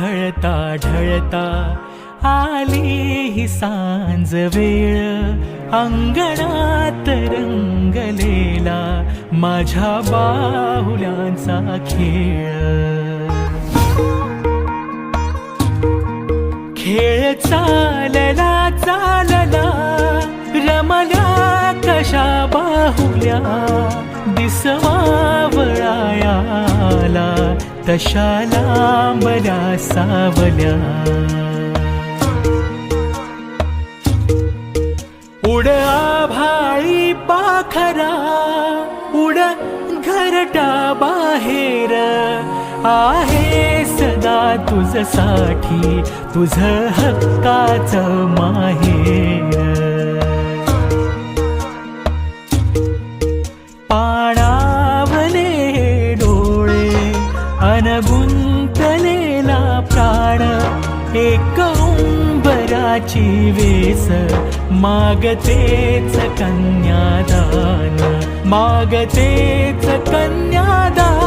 ढळता ढळता आली ही सांज वेळ, अंगणात रंगलेला माझ्या बाहुल्यांचा खेळ. खेळ चालला चालला रमल्या कशा बाहुल्या, दिसवावळायाला तशा लांबल्या सावल्या. उड आभाळी पाखरा, उड घरटा बाहेर, आहे सदा तुझसाठी तुझ हक्काचं माहेर. पाणावले डोळे अनगुंतलेला प्राण, एक उंबराची वेस मागतेच कन्यादान, मागतेच कन्यादान.